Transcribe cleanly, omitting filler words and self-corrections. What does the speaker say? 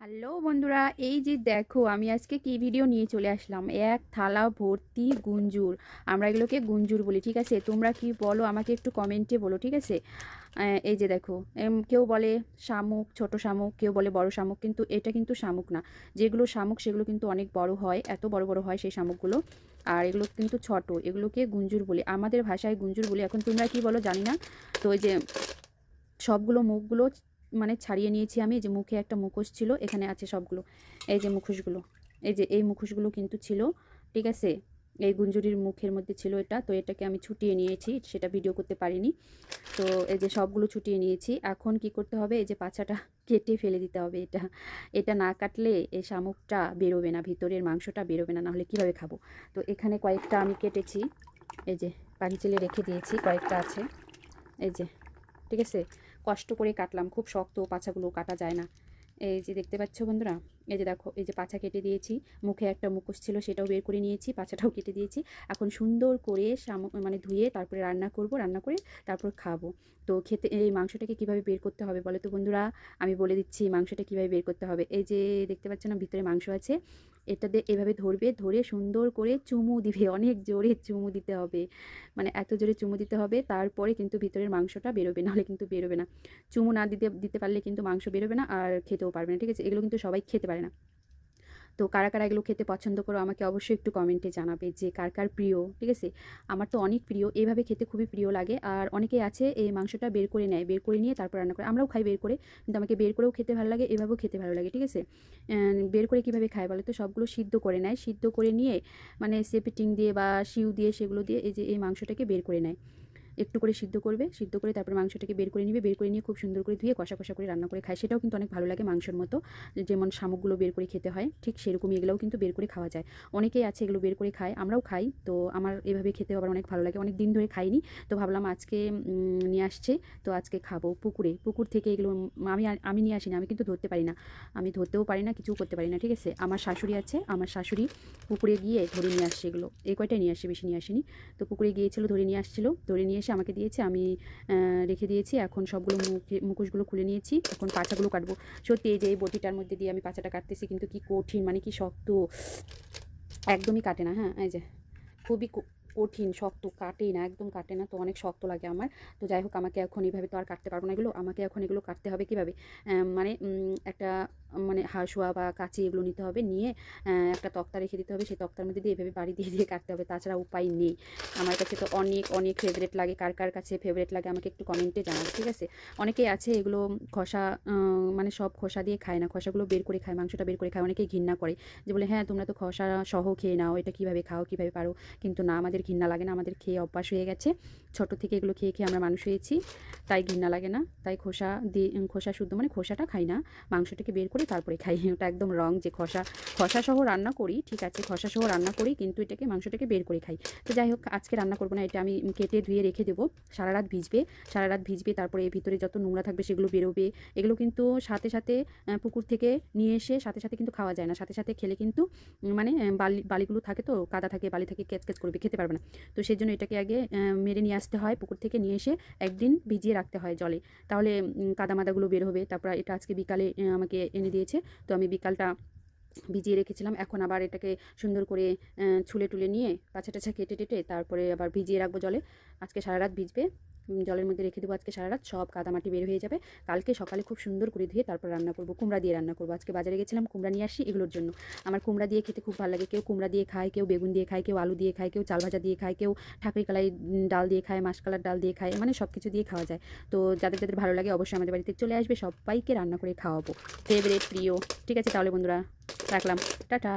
Hello বন্ধুরা, এই যে দেখো আমি আজকে কি ভিডিও নিয়ে চলে আসলাম। এক থালা ভর্তি গুঞ্জুর। আমরা এগুলোকে গুঞ্জুর বলি, ঠিক আছে? তোমরা কি বলো আমাকে একটু কমেন্টে বলো, ঠিক আছে? এই যে দেখো, কেউ বলে শামুক, ছোট শামুক, কেউ বলে বড় শামুক, কিন্তু এটা কিন্তু শামুক না। যেগুলো শামুক সেগুলো কিন্তু অনেক বড় হয়, এত বড় বড় হয় সেই শামুকগুলো। আর এগুলো কিন্তু ছোট, এগুলোকে গুঞ্জুর বলি, আমাদের ভাষায় গুঞ্জুর বলি। এখন তোমরা কি বলো জানি না। তো এই যে সবগুলো মুখগুলো মানে ছাড়িয়ে নিয়েছি আমি। যে মুখে একটা মুখোশ ছিল, এখানে আছে সবগুলো। এই যে মুখোশগুলো, এই যে এই মুখোশগুলো কিন্তু ছিল, ঠিক আছে? এই গুঞ্জুরির মুখের মধ্যে ছিল এটা। তো এটাকে আমি ছুটিয়ে নিয়েছি, সেটা ভিডিও করতে পারিনি। তো এই যে সবগুলো ছুটিয়ে নিয়েছি। এখন কি করতে হবে, এই যে পাছাটা কেটে ফেলে দিতে হবে। এটা এটা না কাটলে এই শামুকটা বেরোবে না, ভিতরের মাংসটা বেরোবে না, নাহলে কীভাবে খাবো? তো এখানে কয়েকটা আমি কেটেছি, এই যে পানি চেলে রেখে দিয়েছি, কয়েকটা আছে এই যে, ঠিক আছে? কষ্ট করে কাটলাম, খুব শক্ত, পাছাগুলো কাটা যায় না। এই যে দেখতে পাচ্ছ বন্ধুরা, এই যে দেখো, এই যে পাছা কেটে দিয়েছি। মুখে একটা মুখোশ ছিল, সেটাও বের করে নিয়েছি, পাছাটাও কেটে দিয়েছি। এখন সুন্দর করে মানে ধুয়ে তারপরে রান্না করব, রান্না করে তারপর খাবো। তো খেতে এই মাংসটাকে কীভাবে বের করতে হবে বলো তো বন্ধুরা? আমি বলে দিচ্ছি মাংসটা কীভাবে বের করতে হবে। এই যে দেখতে পাচ্ছ না, ভিতরে মাংস আছে। এটা দিয়ে এভাবে ধরবে, ধরে সুন্দর করে চুমু দিবে, অনেক জোরে চুমু দিতে হবে। মানে এত জোরে চুমু দিতে হবে, তারপরে কিন্তু ভিতরের মাংসটা বেরোবে, নাহলে কিন্তু বেরোবে না। চুমু না দিতে দিতে পারলে কিন্তু মাংস বেরোবে না, আর খেতেও পারবে না, ঠিক আছে? এগুলো কিন্তু সবাই খেতে পারে না। তো কারা কারা এগুলো খেতে পছন্দ করো আমাকে অবশ্যই একটু কমেন্টে জানাবে, যে কার কার প্রিয়, ঠিক আছে? আমার তো অনেক প্রিয়, এইভাবে খেতে খুবই প্রিয় লাগে। আর অনেকেই আছে এই মাংসটা বের করে নেয়, বের করে নিয়ে তারপর রান্না করে। আমরাও খাই বের করে, কিন্তু আমাকে বের করেও খেতে ভালো লাগে, এভাবেও খেতে ভালো লাগে, ঠিক আছে? বের করে কীভাবে খায় বলে তো? সবগুলো সিদ্ধ করে নেয়, সিদ্ধ করে নিয়ে মানে সেপিটিং দিয়ে বা শিউ দিয়ে, সেগুলো দিয়ে এই যে এই মাংসটাকে বের করে নেয়। একটু করে সিদ্ধ করবে, সিদ্ধ করে তারপর মাংসটাকে বের করে নিবে, বের করে নিয়ে খুব সুন্দর করে ধুয়ে কষা কষা করে রান্না করে খায়। সেটাও কিন্তু অনেক ভালো লাগে, মাংসের মতো। যেমন শামুকগুলো বের করে খেতে হয়, ঠিক সেরকমই এগুলোও কিন্তু বের করে খাওয়া যায়। অনেকেই আছে এগুলো বের করে খায়, আমরাও খাই। তো আমার এভাবে খেতে আবার অনেক ভালো লাগে, অনেক দিন ধরে খাইনি। তো ভাবলাম আজকে নিয়ে আসছে, তো আজকে খাবো। পুকুর থেকে এগুলো আমি নিয়ে আসিনি, আমি কিন্তু ধরতে পারি না, আমি ধরতেও পারি না, কিছুও করতে পারি না, ঠিক আছে? আমার শাশুড়ি আছে, আমার শাশুড়ি পুকুরে গিয়ে ধরে নিয়ে আসছে এগুলো। এই কয়টাই নিয়ে আসছে, বেশি নিয়ে আসেনি। তো পুকুরে গিয়েছিল, ধরে নিয়ে আসছিল, ধরে নিয়ে এসে আমাকে দিয়েছে, আমি রেখে দিয়েছি। এখন সবগুলো মুখোশগুলো খুলে নিয়েছি, এখন পাছাগুলো কাটবো। সত্যি এই যে এই বটিটার মধ্যে দিয়ে আমি পাছাটা কাটতেছি, কিন্তু কি কঠিন, মানে কি শক্ত, একদমই কাটে না। হ্যাঁ, এই যে খুবই কঠিন, শক্ত, কাটেই না, একদম কাটে না। তো অনেক শক্ত লাগে আমার। তো যাই হোক, আমাকে এখন এইভাবে তো আর কাটতে পারবো না এগুলো, আমাকে এখন এগুলো কাটতে হবে কীভাবে? মানে একটা মানে হাঁসুয়া বা কাঁচি এগুলো নিতে হবে, নিয়ে একটা তক্তা রেখে দিতে হবে, সেই তক্তার মধ্যে দিয়ে এভাবে বাড়ি দিয়ে দিয়ে কাটতে হবে, তাছাড়া উপায় নেই। আমার কাছে তো অনেক অনেক ফেভারেট লাগে। কার কার কাছে ফেভারেট লাগে আমাকে একটু কমেন্টে জানাবে, ঠিক আছে? অনেকেই আছে এগুলো খোসা, মানে সব খোসা দিয়ে খায় না, খোসাগুলো বের করে খায়, মাংসটা বের করে খায়। অনেকেই ঘৃণা করে, যে বলে হ্যাঁ তোমরা তো খোসা সহ খেয়ে নাও, এটা কীভাবে খাও, কীভাবে পারো? কিন্তু না, আমাদের ঘৃণা লাগে না, আমাদের খেয়ে অভ্যাস হয়ে গেছে। ছোট থেকে এগুলো খেয়ে খেয়ে আমরা মানুষ হয়েছি, তাই ঘৃণা লাগে না। তাই খোসা দিয়ে, খোসা শুদ্ধ মানে খোসাটা খাই না, মাংসটাকে বের করে তারপরে খাই। ওটা একদম রং, যে খোসা খোসা সহ রান্না করি, ঠিক আছে, খোসা সহ রান্না করি, কিন্তু এটাকে মাংসটাকে বের করে খাই। তো যাই হোক, আজকে রান্না করবো না, এটা আমি কেটে ধুয়ে রেখে দেবো। সারা রাত ভিজবে, সারা রাত ভিজবে, তারপরে এর ভিতরে যত নোংরা থাকবে সেগুলো বেরোবে। এগুলো কিন্তু সাথে সাথে পুকুর থেকে নিয়ে এসে সাথে সাথে কিন্তু খাওয়া যায় না, সাথে সাথে খেলে কিন্তু মানে বালিগুলো থাকে, তো কাদা থাকে, বালি থাকে, ক্যাচ ক্যাচ করবে, খেতে পারবে না। তো সেই জন্য এটাকে আগে মেরে নিয়ে আসতে হয়, পুকুর থেকে নিয়ে এসে একদিন ভিজিয়ে রাখতে হয় জলে, তাহলে কাদামাদাগুলো বের হবে। তারপর এটা আজকে বিকালে আমাকে এনে দিয়েছে, তো আমি বিকালটা ভিজিয়ে রেখেছিলাম। এখন আবার এটাকে সুন্দর করে ছুলে টুলে নিয়ে পাছা টাছা কেটে টেটে তারপরে আবার ভিজিয়ে রাখবো জলে। আজকে সারা রাত ভিজবে, জলের মধ্যে রেখে দেবো আজকে সারা রাত, সব কাদামাটি বের হয়ে যাবে। কালকে সকালে খুব সুন্দর করে ধুয়ে তারপর রান্না করবো, কুমড়া দিয়ে রান্না করবো। আজকে বাজারে গেছিলাম, কুমড়া নিয়ে আসি এগুলোর জন্য। আমার কুমড়া দিয়ে খেতে খুব ভালো লাগে, কেউ কুমড়া দিয়ে খায়, কেউ বেগুন দিয়ে খায়, কেউ আলু দিয়ে খায়, কেউ চাল ভাজা দিয়ে খায়, কেউ ঠাকুরি কালাই ডাল দিয়ে খায়, মাসকলার ডাল দিয়ে খায়, মানে সব কিছু দিয়ে খাওয়া যায়। তো যাদের যাদের ভালো লাগে অবশ্যই আমাদের বাড়িতে চলে আসবে, সবাইকে রান্না করে খাওয়াবো, ফেভারিট প্রিয়। ঠিক আছে তাহলে বন্ধুরা, রাখলাম, টাটা।